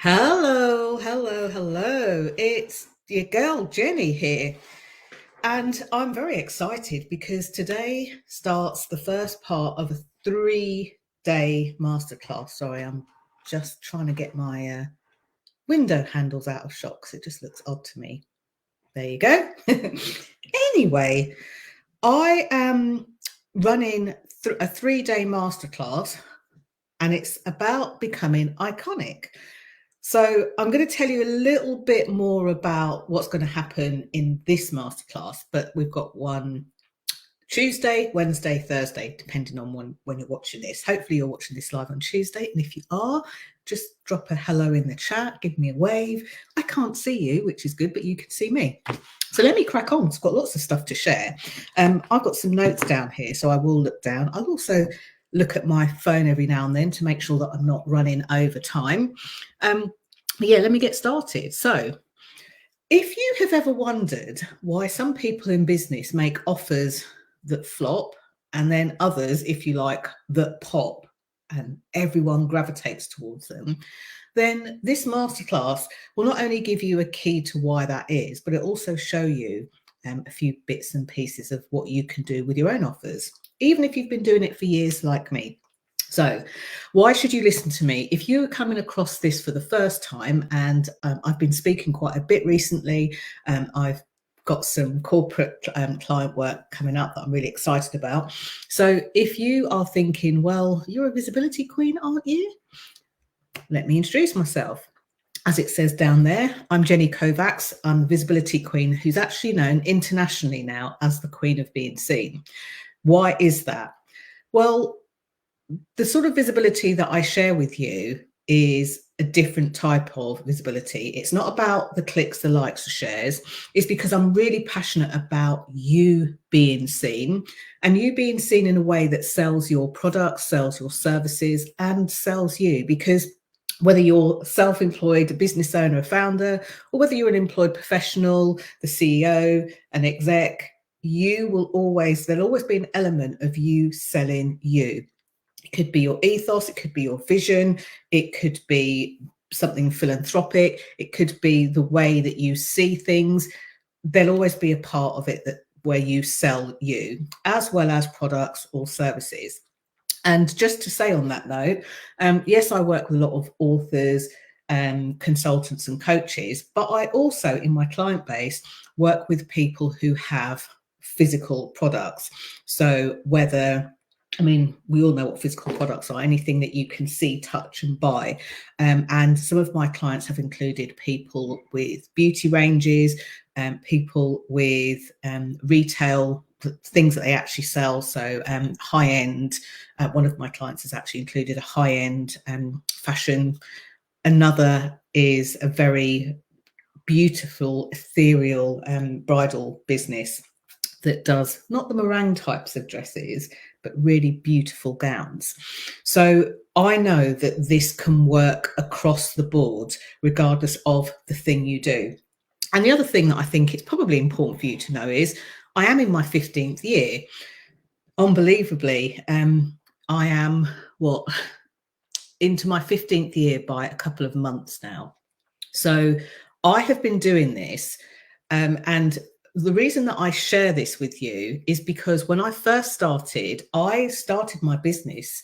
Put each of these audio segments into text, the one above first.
Hello, hello, hello. It's your girl Jenny here. And I'm very excited because today starts the first part of a 3-day masterclass. Sorry, I'm just trying to get my window handles out of shot because it just looks odd to me. There you go. Anyway, I am running a 3-day masterclass and it's about becoming iconic. So I'm going to tell you a little bit more about what's going to happen in this masterclass, but we've got one Tuesday, Wednesday, Thursday, depending on when you're watching this. Hopefully you're watching this live on Tuesday. And if you are, just drop a hello in the chat, give me a wave. I can't see you, which is good, but you can see me. So let me crack on. I've got lots of stuff to share. I've got some notes down here, so I will look down. I'll also look at my phone every now and then to make sure that I'm not running over time. Yeah, let me get started. So if you have ever wondered why some people in business make offers that flop and then others, if you like, that pop and everyone gravitates towards them, then this masterclass will not only give you a key to why that is, but it'll also show you a few bits and pieces of what you can do with your own offers, even if you've been doing it for years like me. So why should you listen to me? If you're coming across this for the first time, and I've been speaking quite a bit recently, I've got some corporate client work coming up that I'm really excited about. So if you are thinking, well, you're a visibility queen, aren't you? Let me introduce myself. As it says down there, I'm Jenny Kovacs. I'm the visibility queen who's actually known internationally now as the Queen of Being Seen. Why is that? Well, the sort of visibility that I share with you is a different type of visibility. It's not about the clicks, the likes, the shares. It's because I'm really passionate about you being seen, and you being seen in a way that sells your products, sells your services, and sells you. Because whether you're self-employed, a business owner, a founder, or whether you're an employed professional, the CEO, an exec, there'll always be an element of you selling you. It could be your ethos, it could be your vision, it could be something philanthropic, it could be the way that you see things. There'll always be a part of it where you sell you, as well as products or services. And just to say on that note, yes, I work with a lot of authors, consultants and coaches, but I also, in my client base, work with people who have physical products. So we all know what physical products are, anything that you can see, touch and buy. And some of my clients have included people with beauty ranges, people with retail things that they actually sell. So high-end, one of my clients has actually included a high-end fashion. Another is a very beautiful, ethereal bridal business that does not the meringue types of dresses, but really beautiful gowns. So I know that this can work across the board, regardless of the thing you do. And the other thing that I think it's probably important for you to know is I am in my 15th year. Unbelievably, I am into my 15th year by a couple of months now. So I have been doing this, and the reason that I share this with you is because when I first started, I started my business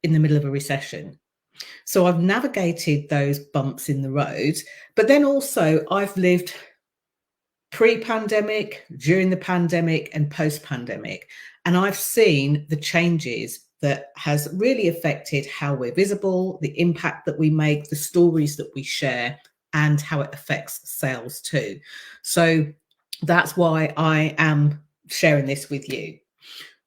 in the middle of a recession. So I've navigated those bumps in the road, but then also I've lived pre-pandemic, during the pandemic and post-pandemic. And I've seen the changes that has really affected how we're visible, the impact that we make, the stories that we share, and how it affects sales too. So that's why I am sharing this with you.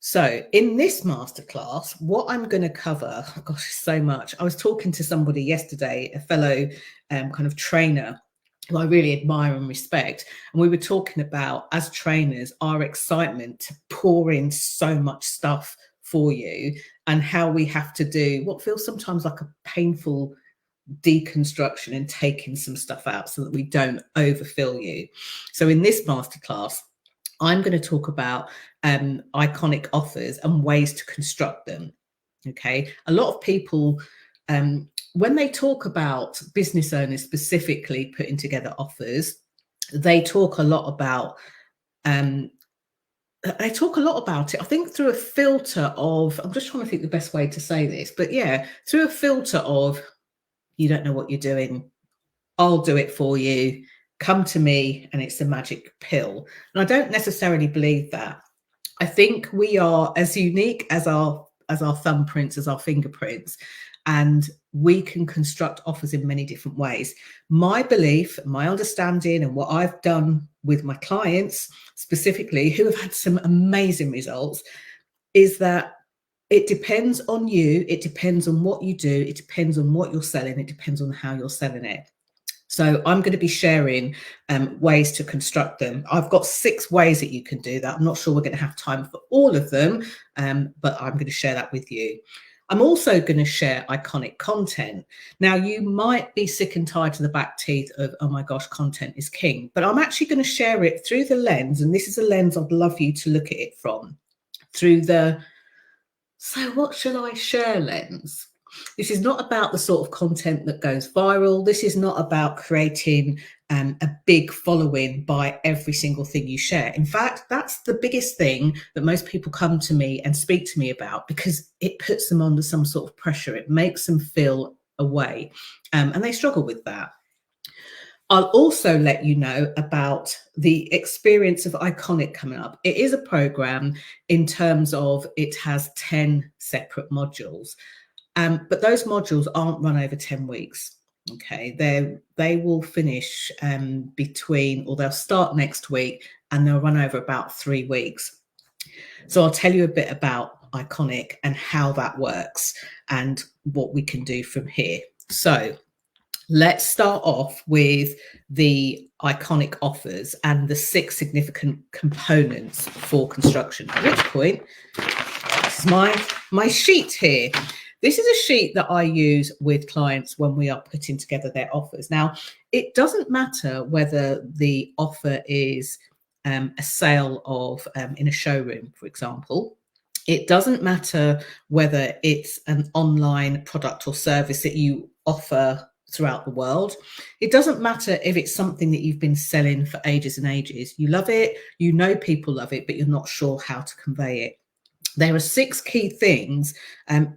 So in this masterclass, what I'm going to cover, gosh, so much. I was talking to somebody yesterday, a fellow kind of trainer who I really admire and respect. And we were talking about, as trainers, our excitement to pour in so much stuff for you and how we have to do what feels sometimes like a painful deconstruction and taking some stuff out so that we don't overfill you. So in this masterclass, I'm going to talk about iconic offers and ways to construct them. Okay. A lot of people when they talk about business owners specifically putting together offers, they talk a lot about it. I think, through a filter of, I'm just trying to think the best way to say this, but yeah, through a filter of, you don't know what you're doing, I'll do it for you, come to me, and it's a magic pill. And I don't necessarily believe that. I think we are as unique as our thumbprints, as our fingerprints, and we can construct offers in many different ways. My belief, my understanding, and what I've done with my clients specifically, who have had some amazing results, is that it depends on you, it depends on what you do, it depends on what you're selling, it depends on how you're selling it. So I'm going to be sharing ways to construct them. I've got 6 ways that you can do that. I'm not sure we're going to have time for all of them, but I'm going to share that with you. I'm also going to share iconic content. Now, you might be sick and tired to the back teeth of, oh my gosh, content is king, but I'm actually going to share it through the lens, and this is a lens I'd love you to look at it from, through the, so what shall I share lens. This is not about the sort of content that goes viral. This is not about creating a big following by every single thing you share. In fact, that's the biggest thing that most people come to me and speak to me about, because it puts them under some sort of pressure. It makes them feel away, and they struggle with that. I'll also let you know about the experience of Iconic coming up. It is a program in terms of it has 10 separate modules. But those modules aren't run over 10 weeks. Okay, they will finish they'll start next week and they'll run over about 3 weeks. So I'll tell you a bit about Iconic and how that works and what we can do from here. So let's start off with the Iconic offers and the 6 significant components for construction. At which point, this is my sheet here. This is a sheet that I use with clients when we are putting together their offers. Now, it doesn't matter whether the offer is a sale of in a showroom, for example. It doesn't matter whether it's an online product or service that you offer throughout the world. It doesn't matter if it's something that you've been selling for ages and ages. You love it, you know people love it, but you're not sure how to convey it. There are 6 key things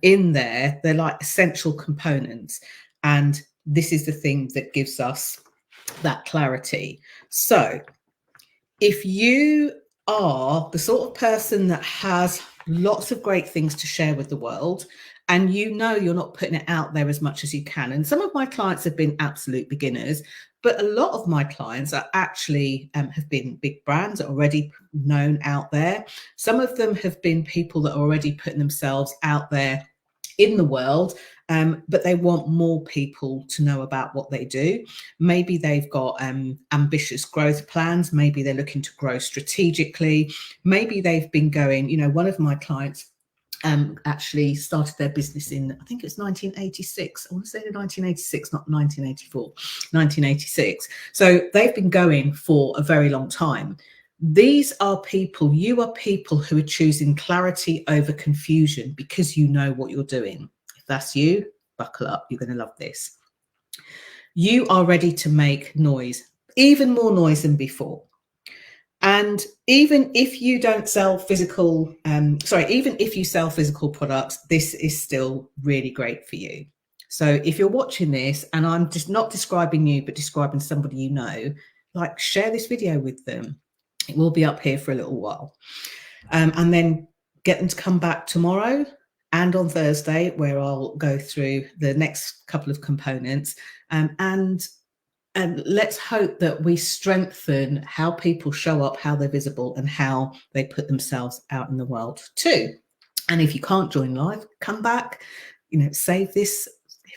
in there. They're like essential components. And this is the thing that gives us that clarity. So if you are the sort of person that has lots of great things to share with the world, and you know you're not putting it out there as much as you can. And some of my clients have been absolute beginners, but a lot of my clients are actually have been big brands already known out there. Some of them have been people that are already putting themselves out there in the world, but they want more people to know about what they do. Maybe they've got ambitious growth plans. Maybe they're looking to grow strategically. Maybe they've been going, one of my clients actually started their business in, I think it was 1986. I want to say 1986, not 1984, 1986. So they've been going for a very long time. These are people, you are people who are choosing clarity over confusion because you know what you're doing. If that's you, buckle up, you're going to love this. You are ready to make noise, even more noise than before. And even if you don't sell physical, even if you sell physical products, this is still really great for you. So if you're watching this, and I'm just not describing you, but describing somebody you know, like share this video with them. It will be up here for a little while. And then get them to come back tomorrow and on Thursday, where I'll go through the next couple of components. And let's hope that we strengthen how people show up, how they're visible, and how they put themselves out in the world too. And if you can't join live, come back, save this,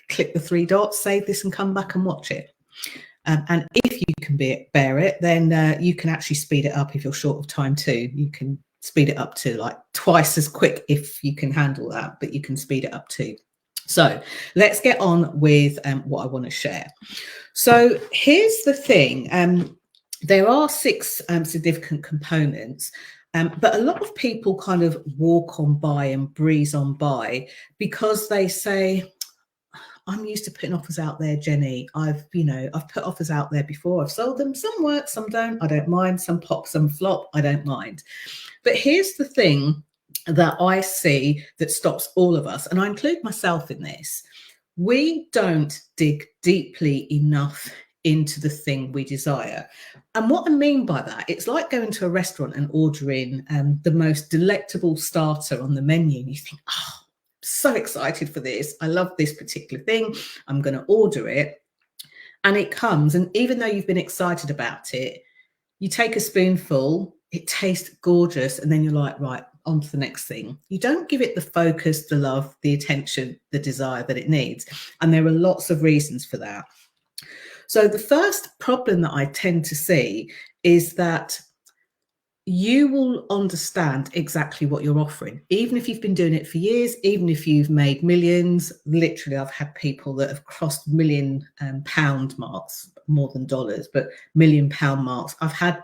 click the 3 dots, save this and come back and watch it. And if you can bear it, then you can actually speed it up if you're short of time too. You can speed it up to like twice as quick if you can handle that, but you can speed it up too. So let's get on with what I want to share. So here's the thing. There are 6 significant components, but a lot of people kind of walk on by and breeze on by because they say, I'm used to putting offers out there, Jenny. I've put offers out there before. I've sold them. Some work, some don't. I don't mind. Some pop, some flop. I don't mind. But here's the thing that I see that stops all of us, and I include myself in this. We don't dig deeply enough into the thing we desire. And what I mean by that, it's like going to a restaurant and ordering the most delectable starter on the menu. And you think, oh, I'm so excited for this. I love this particular thing. I'm going to order it. And it comes. And even though you've been excited about it, you take a spoonful, it tastes gorgeous. And then you're like, right, on to the next thing. You don't give it the focus, the love, the attention, the desire that it needs. And there are lots of reasons for that. So the first problem that I tend to see is that you will understand exactly what you're offering, even if you've been doing it for years, even if you've made millions. Literally, I've had people that have crossed £1,000,000 marks, more than dollars, but £1,000,000 marks. I've had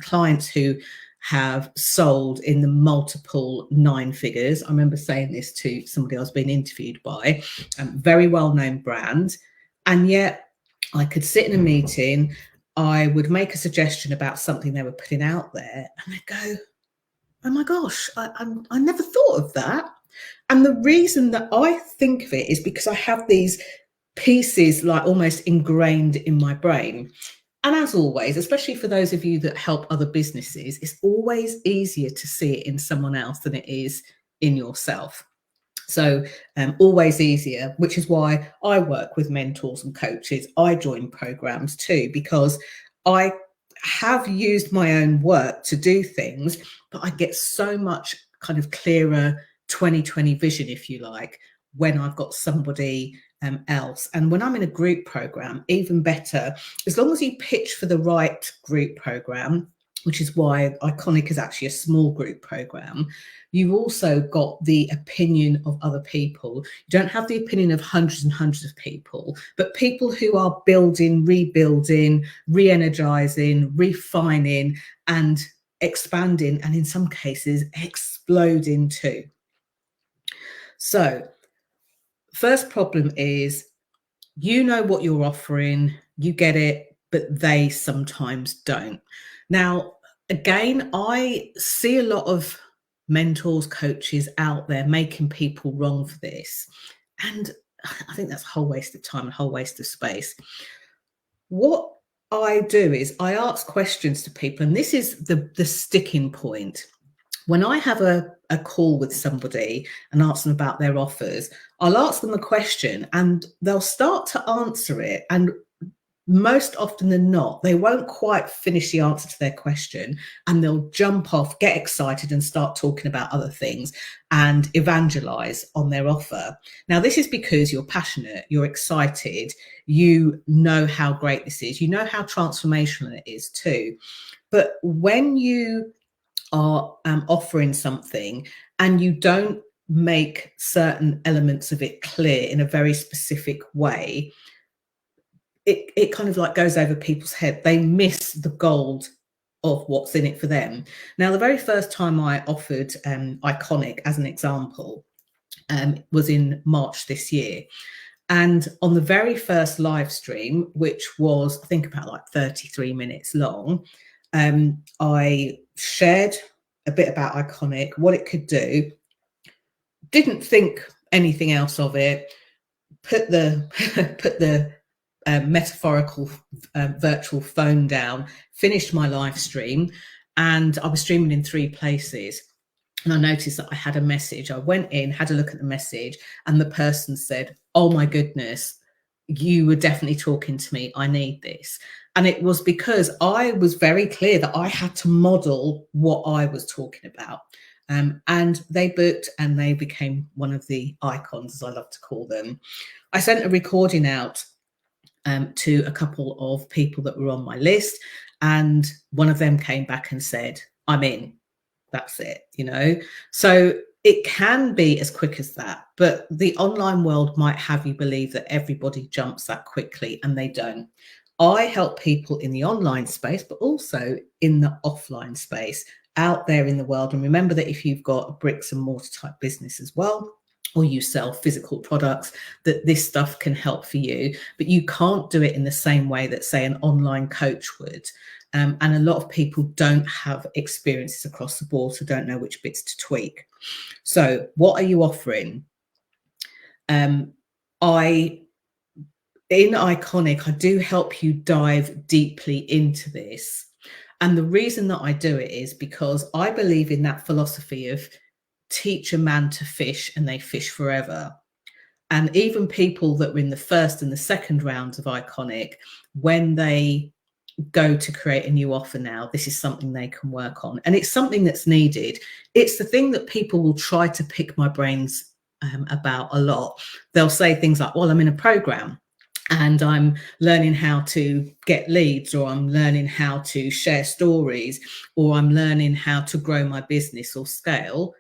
clients who have sold in the multiple 9 figures. I remember saying this to somebody I was being interviewed by, very well-known brand, and yet I could sit in a meeting, I would make a suggestion about something they were putting out there, and they'd go, oh my gosh, I never thought of that. And the reason that I think of it is because I have these pieces like almost ingrained in my brain. And as always, especially for those of you that help other businesses, it's always easier to see it in someone else than it is in yourself. So always easier, which is why I work with mentors and coaches. I join programs too, because I have used my own work to do things, but I get so much kind of clearer 2020 vision, if you like, when I've got somebody else. And when I'm in a group program, even better, as long as you pitch for the right group program, which is why Iconic is actually a small group program. You've also got the opinion of other people. You don't have the opinion of hundreds and hundreds of people, but people who are building, rebuilding, re-energizing, refining, and expanding, and in some cases, exploding too. So, first problem is, you know what you're offering, you get it, but they sometimes don't. Now, again, I see a lot of mentors, coaches out there making people wrong for this. And I think that's a whole waste of time, a whole waste of space. What I do is I ask questions to people, and this is the sticking point. When I have a call with somebody and ask them about their offers, I'll ask them a question and they'll start to answer it. And most often than not, they won't quite finish the answer to their question, and they'll jump off, get excited, and start talking about other things and evangelize on their offer. Now, this is because you're passionate, you're excited, you know how great this is, you know how transformational it is too. But when you are offering something and you don't make certain elements of it clear in a very specific way, it kind of like goes over people's head. They miss the gold of what's in it for them. Now, the very first time I offered Iconic as an example was in March this year. And on the very first live stream, which was, I think, about like 33 minutes long, I shared a bit about Iconic, what it could do, didn't think anything else of it, put the metaphorical virtual phone down, finished my live stream, and I was streaming in 3 places. And I noticed that I had a message. I went in, had a look at the message, and the person said, oh my goodness, you were definitely talking to me. I need this. And it was because I was very clear that I had to model what I was talking about. And they booked, and they became one of the icons, as I love to call them. I sent a recording out to a couple of people that were on my list, and one of them came back and said, I'm in. That's it, you know. So it can be as quick as that, but the online world might have you believe that everybody jumps that quickly, and they don't. I help people in the online space, but also in the offline space out there in the world. And remember that if you've got a bricks and mortar type business as well, or you sell physical products, that this stuff can help for you, but you can't do it in the same way that, say, an online coach would. And a lot of people don't have experiences across the board, so don't know which bits to tweak. So what are you offering? In Iconic, I do help you dive deeply into this. And the reason that I do it is because I believe in that philosophy of teach a man to fish and they fish forever. And even people that were in the first and the second rounds of Iconic, when they go to create a new offer now, this is something they can work on. And it's something that's needed. It's the thing that people will try to pick my brains about a lot. They'll say things like, well, I'm in a program and I'm learning how to get leads, or I'm learning how to share stories, or I'm learning how to grow my business or scale.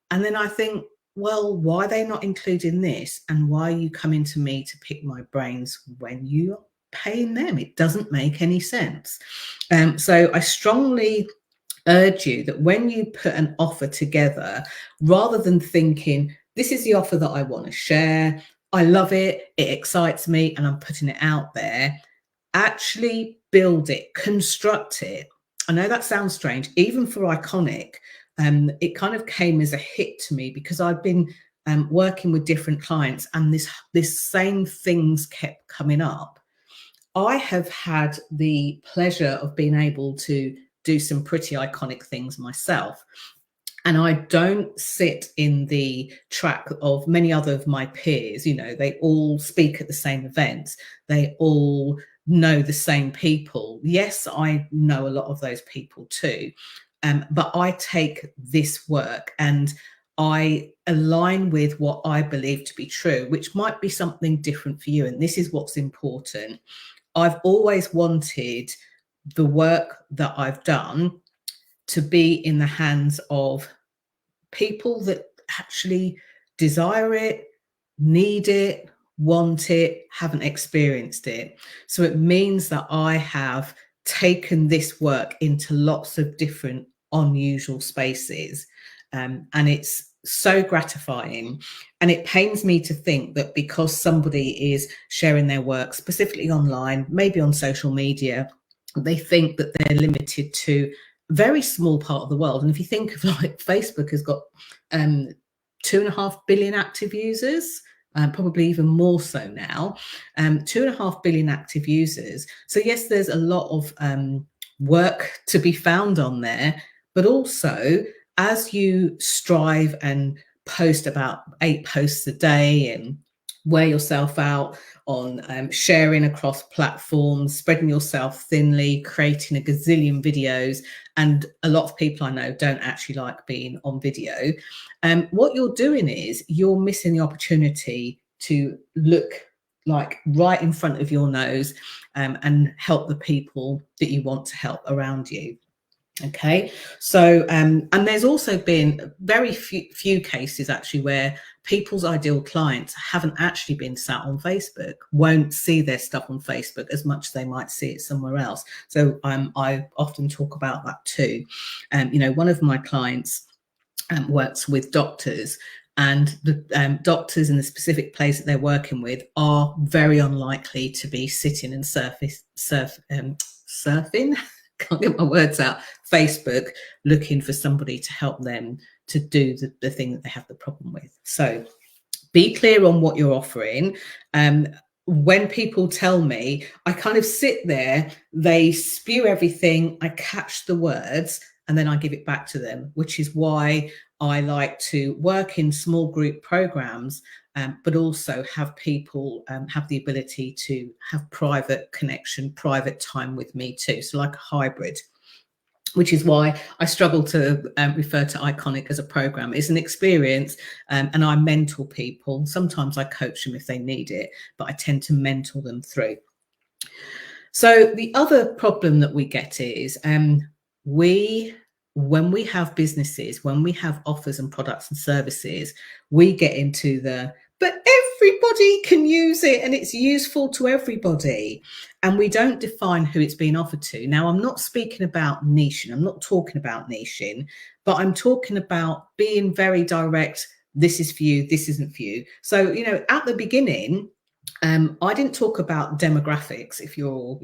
And then I think, well, why are they not including this? And why are you coming to me to pick my brains when you're paying them? It doesn't make any sense. So I strongly urge you that when you put an offer together, rather than thinking, this is the offer that I want to share, I love it, it excites me, and I'm putting it out there, actually build it, construct it. I know that sounds strange, even for Iconic. It kind of came as a hit to me because I've been working with different clients, and this same things kept coming up. I have had the pleasure of being able to do some pretty iconic things myself. And I don't sit in the track of many other of my peers. You know, they all speak at the same events. They all know the same people. Yes, I know a lot of those people too. But I take this work and I align with what I believe to be true, which might be something different for you. And this is what's important. I've always wanted the work that I've done to be in the hands of people that actually desire it, need it, want it, haven't experienced it. So it means that I have taken this work into lots of different unusual spaces. And it's so gratifying. And it pains me to think that because somebody is sharing their work, specifically online, maybe on social media, they think that they're limited to a very small part of the world. And if you think of, like, Facebook has got 2.5 billion active users, probably even more so now, 2.5 billion active users. So yes, there's a lot of work to be found on there, but also as you strive and post about 8 posts a day and wear yourself out on sharing across platforms, spreading yourself thinly, creating a gazillion videos, and a lot of people I know don't actually like being on video. What you're doing is you're missing the opportunity to look like right in front of your nose and help the people that you want to help around you. Okay, so and there's also been very few cases actually where people's ideal clients haven't actually been sat on Facebook, won't see their stuff on Facebook as much as they might see it somewhere else. So I often talk about that too. You know, one of my clients works with doctors, and the doctors in the specific place that they're working with are very unlikely to be sitting and surfing. Can't get my words out, Facebook, looking for somebody to help them to do the thing that they have the problem with. So be clear on what you're offering. When people tell me, I kind of sit there, they spew everything, I catch the words, and then I give it back to them, which is why I like to work in small group programs, but also have people have the ability to have private connection, private time with me too. So like a hybrid, which is why I struggle to refer to Iconic as a program. It's an experience, and I mentor people. Sometimes I coach them if they need it, but I tend to mentor them through. So the other problem that we get is when we have businesses, when we have offers and products and services, we get into but everybody can use it and it's useful to everybody. And we don't define who it's being offered to. Now, I'm not speaking about niching. I'm not talking about niching, but I'm talking about being very direct, this is for you, this isn't for you. So, at the beginning, I didn't talk about demographics. If you're,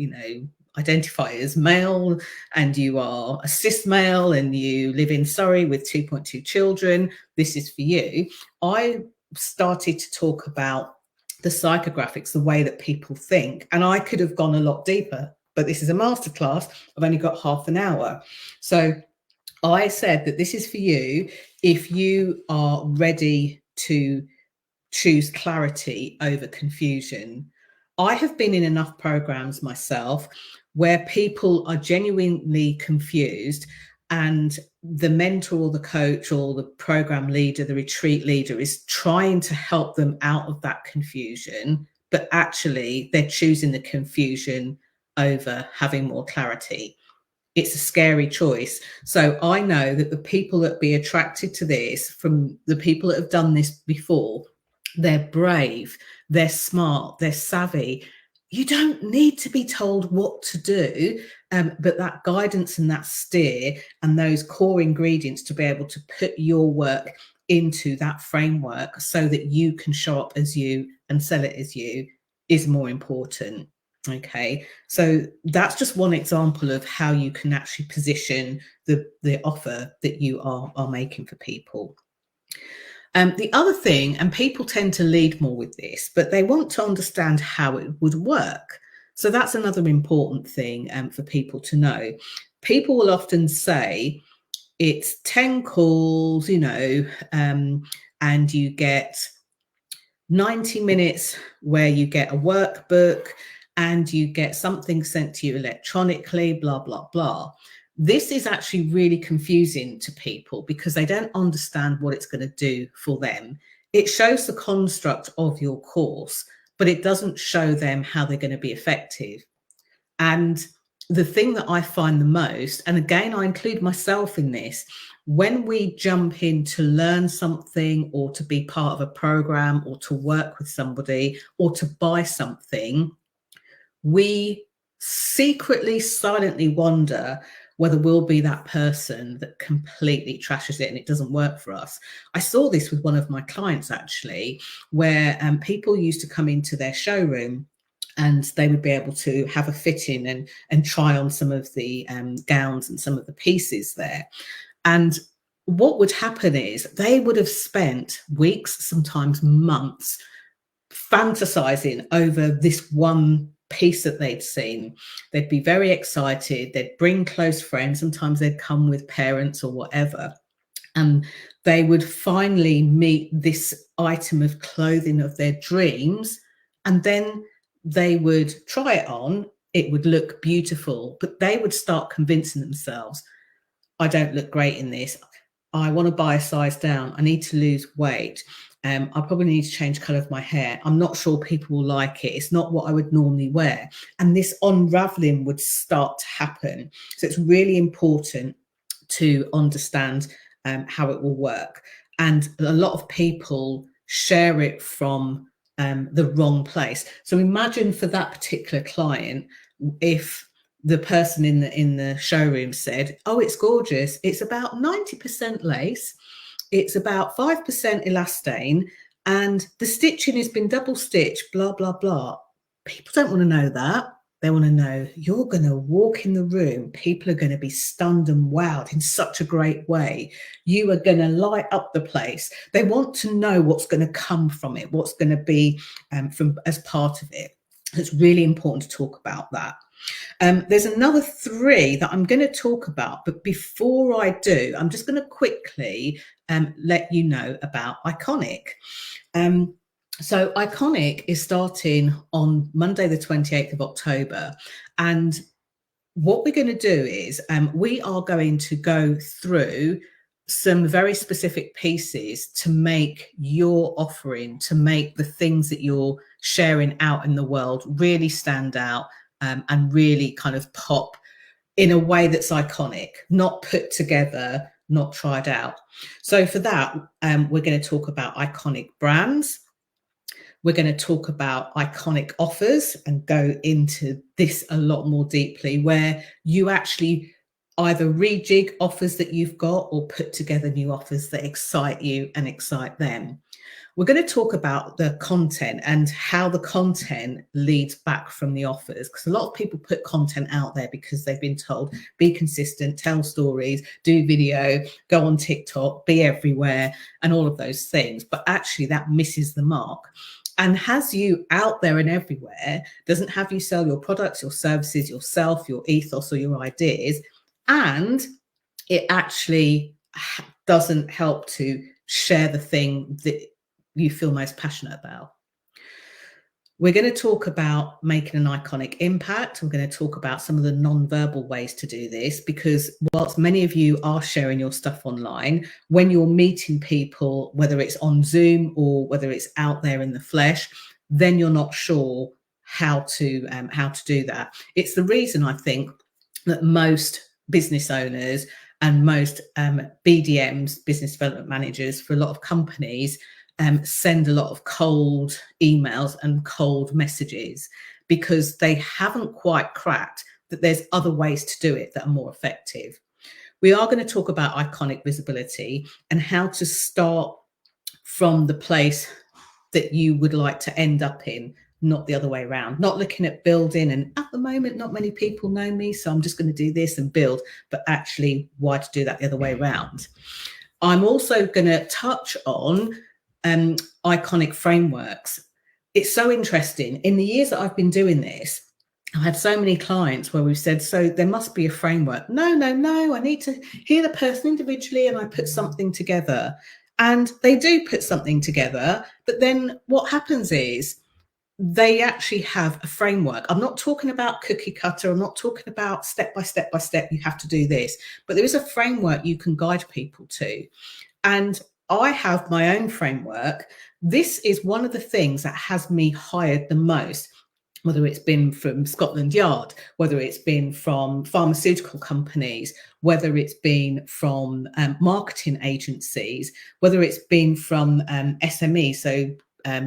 identify as male and you are a cis male and you live in Surrey with 2.2 children, this is for you. I started to talk about the psychographics, the way that people think. And I could have gone a lot deeper, but this is a masterclass. I've only got half an hour. So I said that this is for you if you are ready to choose clarity over confusion. I have been in enough programs myself where people are genuinely confused, and the mentor or the coach or the program leader, the retreat leader, is trying to help them out of that confusion, but actually they're choosing the confusion over having more clarity. It's a scary choice. So I know that the people that be attracted to this, from the people that have done this before, they're brave, they're smart, they're savvy. You don't need to be told what to do, but that guidance and that steer and those core ingredients to be able to put your work into that framework so that you can show up as you and sell it as you is more important. Okay, so that's just one example of how you can actually position the offer that you are making for people. The other thing, and people tend to lead more with this, but they want to understand how it would work. So that's another important thing for people to know. People will often say it's 10 calls, and you get 90 minutes where you get a workbook and you get something sent to you electronically, blah, blah, blah. This is actually really confusing to people because they don't understand what it's going to do for them. It shows the construct of your course, but it doesn't show them how they're going to be effective. And the thing that I find the most, and again, I include myself in this, when we jump in to learn something or to be part of a program or to work with somebody or to buy something, we secretly, silently wonder whether we'll be that person that completely trashes it and it doesn't work for us. I saw this with one of my clients, actually, where people used to come into their showroom and they would be able to have a fitting and try on some of the gowns and some of the pieces there. And what would happen is they would have spent weeks, sometimes months, fantasizing over this one piece that they'd seen. They'd be very excited. They'd bring close friends. Sometimes they'd come with parents or whatever. And they would finally meet this item of clothing of their dreams. And then they would try it on. It would look beautiful, but they would start convincing themselves, I don't look great in this. I want to buy a size down. I need to lose weight. I probably need to change colour of my hair. I'm not sure people will like it. It's not what I would normally wear. And this unraveling would start to happen. So it's really important to understand how it will work. And a lot of people share it from the wrong place. So imagine for that particular client, if the person in the showroom said, oh, it's gorgeous. It's about 90% lace. It's about 5% elastane, and the stitching has been double stitched, blah, blah, blah. People don't want to know that. They want to know you're going to walk in the room. People are going to be stunned and wowed in such a great way. You are going to light up the place. They want to know what's going to come from it, what's going to be from as part of it. It's really important to talk about that. There's another 3 that I'm going to talk about, but before I do, I'm just going to quickly let you know about Iconic. So Iconic is starting on Monday, the 28th of October. And what we're going to do is we are going to go through some very specific pieces to make your offering, to make the things that you're sharing out in the world really stand out and really kind of pop in a way that's iconic, not put together, not tried out. So for that, we're going to talk about iconic brands. We're going to talk about iconic offers and go into this a lot more deeply, where you actually either rejig offers that you've got or put together new offers that excite you and excite them. We're going to talk about the content and how the content leads back from the offers, because a lot of people put content out there because they've been told, be consistent, tell stories, do video, go on TikTok, be everywhere, and all of those things. But actually that misses the mark and has you out there and everywhere, doesn't have you sell your products, your services, yourself, your ethos, or your ideas. And it actually doesn't help to share the thing that you feel most passionate about. We're going to talk about making an iconic impact. We're going to talk about some of the non-verbal ways to do this, because whilst many of you are sharing your stuff online, when you're meeting people, whether it's on Zoom or whether it's out there in the flesh, then you're not sure how to do that. It's the reason I think that most business owners and most BDMs, business development managers for a lot of companies, send a lot of cold emails and cold messages because they haven't quite cracked that there's other ways to do it that are more effective. We are going to talk about iconic visibility and how to start from the place that you would like to end up in, not the other way around. Not looking at building and at the moment not many people know me, so I'm just going to do this and build, but actually why to do that the other way around. I'm also going to touch on iconic frameworks. It's so interesting. In the years that I've been doing this, I've had so many clients where we've said, so there must be a framework. No, I need to hear the person individually and I put something together. And they do put something together, but then what happens is they actually have a framework. I'm not talking about cookie cutter. I'm not talking about step by step, you have to do this, but there is a framework you can guide people to. And I have my own framework. This is one of the things that has me hired the most, whether it's been from Scotland Yard, whether it's been from pharmaceutical companies, whether it's been from marketing agencies, whether it's been from SME, so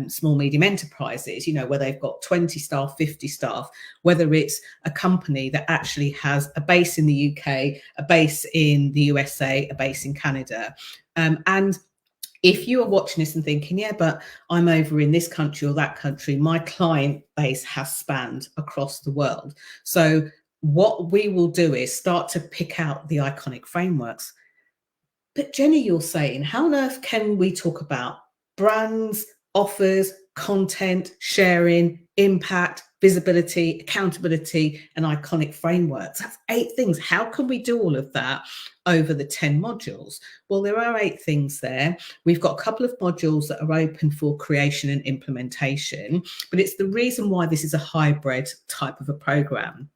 small, medium enterprises, you know, where they've got 20 staff, 50 staff, whether it's a company that actually has a base in the UK, a base in the USA, a base in Canada. And if you are watching this and thinking, yeah, but I'm over in this country or that country, my client base has spanned across the world. So what we will do is start to pick out the iconic frameworks. But Jenny, you're saying, how on earth can we talk about brands, offers, content, sharing, impact, visibility, accountability, and iconic frameworks? That's 8 things. How can we do all of that over the 10 modules? Well, there are 8 things there. We've got a couple of modules that are open for creation and implementation, but it's the reason why this is a hybrid type of a program.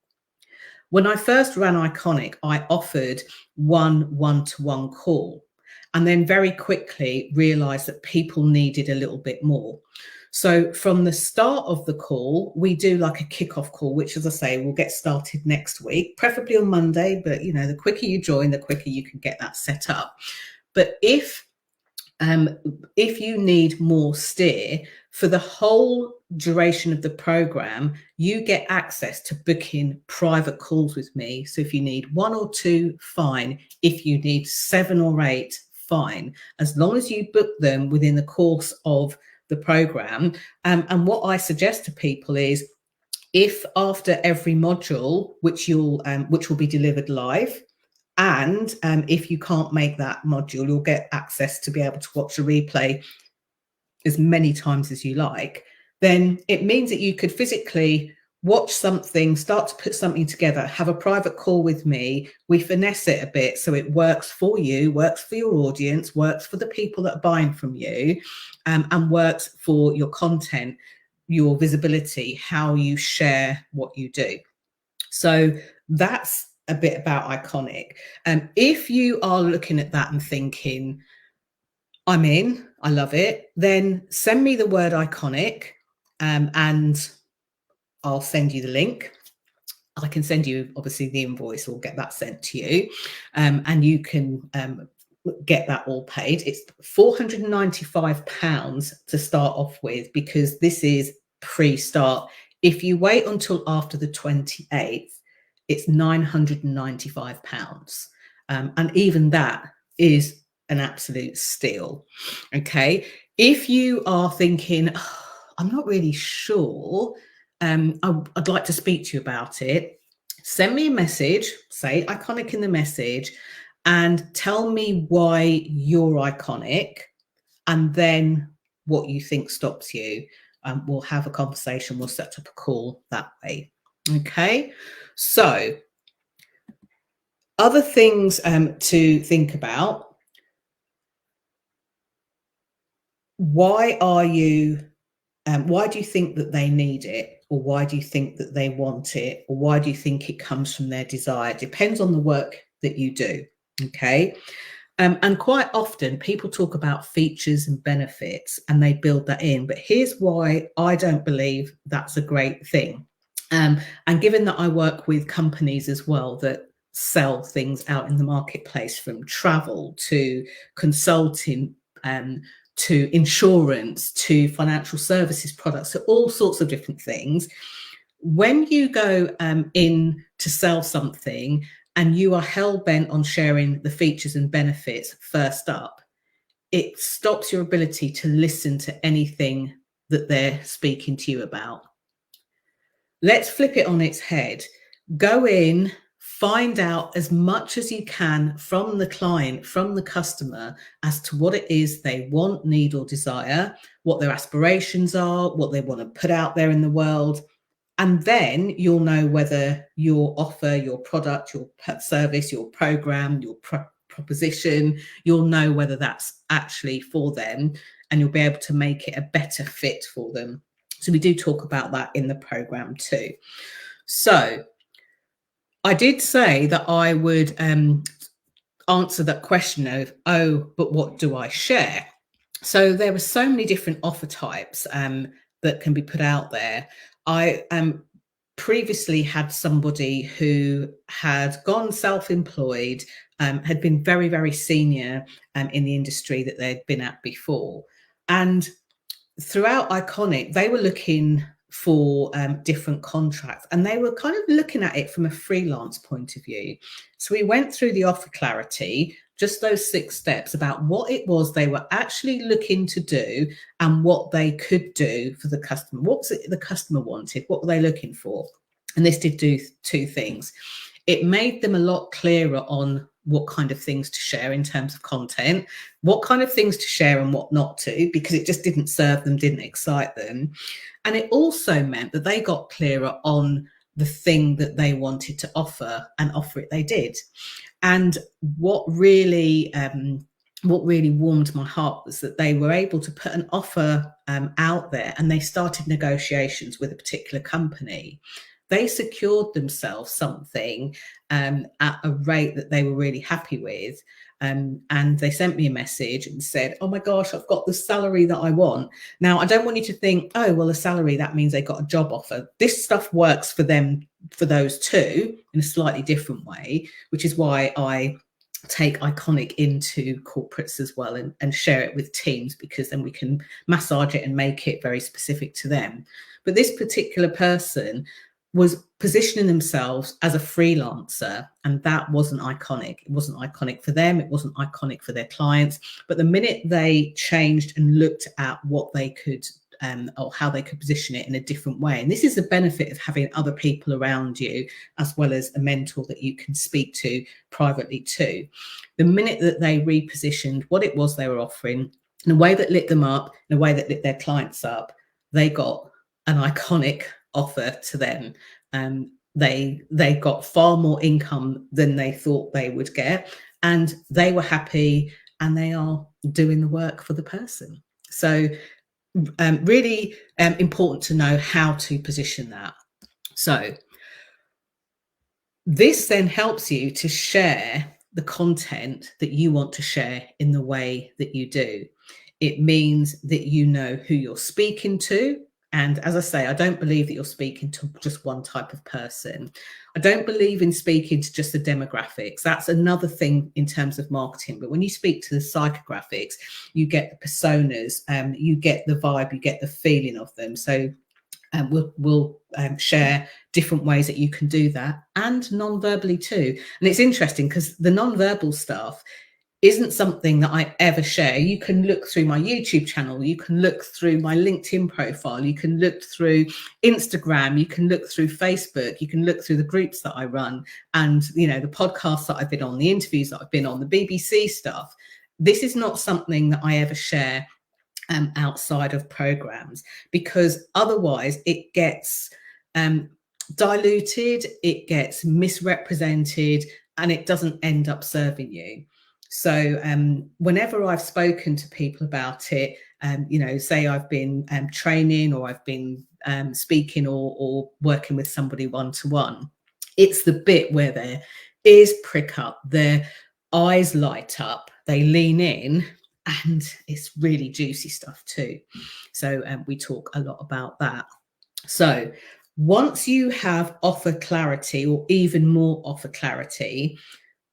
When I first ran Iconic, I offered one-to-one call, and then very quickly realized that people needed a little bit more. So from the start of the call, we do like a kickoff call, which, as I say, will get started next week, preferably on Monday. But, you know, the quicker you join, the quicker you can get that set up. But if you need more steer for the whole duration of the program, you get access to booking private calls with me. So if you need 1 or 2, fine. If you need 7 or 8, fine, as long as you book them within the course of the program. And what I suggest to people is, if after every module, which will be delivered live, and if you can't make that module, you'll get access to be able to watch a replay as many times as you like, then it means that you could physically watch something, start to put something together, have a private call with me. We finesse it a bit so it works for you, works for your audience, works for the people that are buying from you, and works for your content, your visibility, how you share what you do. So that's a bit about Iconic. If you are looking at that and thinking, I'm in, I love it, then send me the word Iconic, and I'll send you the link. I can send you obviously the invoice or get that sent to you, and you can get that all paid. It's £495 to start off with, because this is pre-start. If you wait until after the 28th, it's £995. And even that is an absolute steal. Okay. If you are thinking, oh, I'm not really sure, I'd like to speak to you about it, send me a message, say iconic in the message, and tell me why you're iconic, and then what you think stops you. We'll have a conversation, we'll set up a call that way. Okay. So other things to think about. Why do you think that they need it? Or why do you think that they want it? Or why do you think it comes from their desire? It depends on the work that you do. Okay. And quite often people talk about features and benefits and they build that in. But here's why I don't believe that's a great thing. And given that I work with companies as well that sell things out in the marketplace, from travel to consulting, to insurance, to financial services products, to all sorts of different things. When you go in to sell something and you are hell-bent on sharing the features and benefits first up, it stops your ability to listen to anything that they're speaking to you about. Let's flip it on its head. Go in, find out as much as you can from the client, from the customer, as to what it is they want, need, or desire, what their aspirations are, what they want to put out there in the world. And then you'll know whether your offer, your product, your service, your program, your proposition, you'll know whether that's actually for them, and you'll be able to make it a better fit for them. So we do talk about that in the program too. So I did say that I would answer that question of, oh, but what do I share? So there are so many different offer types that can be put out there. I previously had somebody who had gone self-employed, had been very, very senior in the industry that they'd been at before. And throughout Iconic, they were looking for different contracts, and they were kind of looking at it from a freelance point of view. So we went through the offer clarity, just those 6 steps about what it was they were actually looking to do and what they could do for the customer. What was it the customer wanted? What were they looking for? And this did do 2 things. It made them a lot clearer on what kind of things to share in terms of content, what kind of things to share and what not to, because it just didn't serve them, didn't excite them. And it also meant that they got clearer on the thing that they wanted to offer, and offer it they did. And what really warmed my heart was that they were able to put an offer out there, and they started negotiations with a particular company. They secured themselves something at a rate that they were really happy with. And they sent me a message and said, oh my gosh, I've got the salary that I want. Now, I don't want you to think, oh, well, a salary, that means they got a job offer. This stuff works for them, for those two, in a slightly different way, which is why I take Iconic into corporates as well, and share it with teams, because then we can massage it and make it very specific to them. But this particular person was positioning themselves as a freelancer, and that wasn't Iconic. It wasn't Iconic for them. It wasn't Iconic for their clients. But the minute they changed and looked at what they could or how they could position it in a different way, and this is the benefit of having other people around you, as well as a mentor that you can speak to privately too. The minute that they repositioned what it was they were offering in a way that lit them up, in a way that lit their clients up, they got an Iconic offer to them. They got far more income than they thought they would get, and they were happy, and they are doing the work for the person. So really important to know how to position that. So this then helps you to share the content that you want to share in the way that you do. It means that you know who you're speaking to. And as I say, I don't believe that you're speaking to just one type of person. I don't believe in speaking to just the demographics. That's another thing in terms of marketing. But when you speak to the psychographics, you get the personas, you get the vibe, you get the feeling of them. So we'll share different ways that you can do that, and non-verbally too. And it's interesting because the non-verbal stuff isn't something that I ever share. You can look through my YouTube channel, you can look through my LinkedIn profile, you can look through Instagram, you can look through Facebook, you can look through the groups that I run, and the podcasts that I've been on, the interviews that I've been on, the BBC stuff. This is not something that I ever share outside of programs, because otherwise it gets diluted, it gets misrepresented, and it doesn't end up serving you. So whenever I've spoken to people about it, say I've been training, or I've been speaking, or working with somebody one-to-one, it's the bit where their ears prick up, their eyes light up, they lean in, and it's really juicy stuff too. So we talk a lot about that. So once you have offer clarity, or even more offer clarity,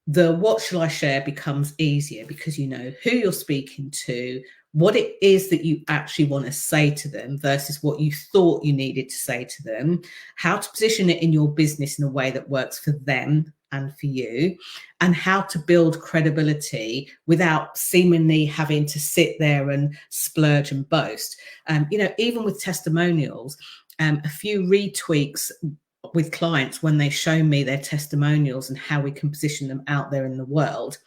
the what shall I share becomes easier, because you know who you're speaking to, what it is that you actually want to say to them versus what you thought you needed to say to them, how to position it in your business in a way that works for them and for you, and how to build credibility without seemingly having to sit there and splurge and boast. Even with testimonials, a few retweaks with clients when they show me their testimonials and how we can position them out there in the world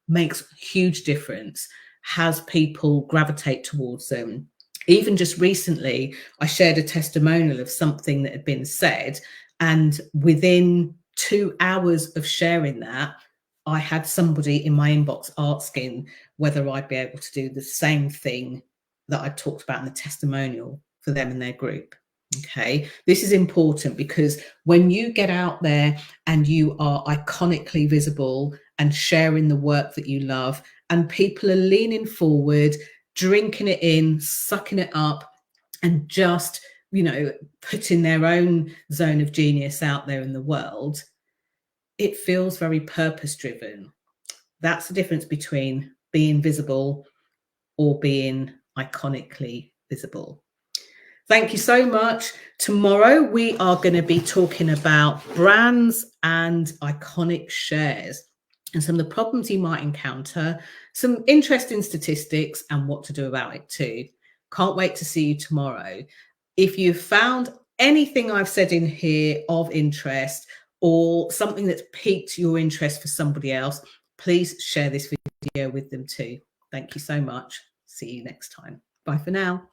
makes huge difference, has people gravitate towards them. Even just recently, I shared a testimonial of something that had been said, and within 2 hours of sharing that, I had somebody in my inbox asking whether I'd be able to do the same thing that I talked about in the testimonial for them in their group. Okay, this is important, because when you get out there and you are iconically visible and sharing the work that you love, and people are leaning forward, drinking it in, sucking it up, and just, putting their own zone of genius out there in the world, it feels very purpose driven. That's the difference between being visible or being iconically visible. Thank you so much. Tomorrow we are going to be talking about brands and iconic shares, and some of the problems you might encounter, some interesting statistics, and what to do about it too. Can't wait to see you tomorrow. If you've found anything I've said in here of interest, or something that's piqued your interest for somebody else, please share this video with them too. Thank you so much. See you next time. Bye for now.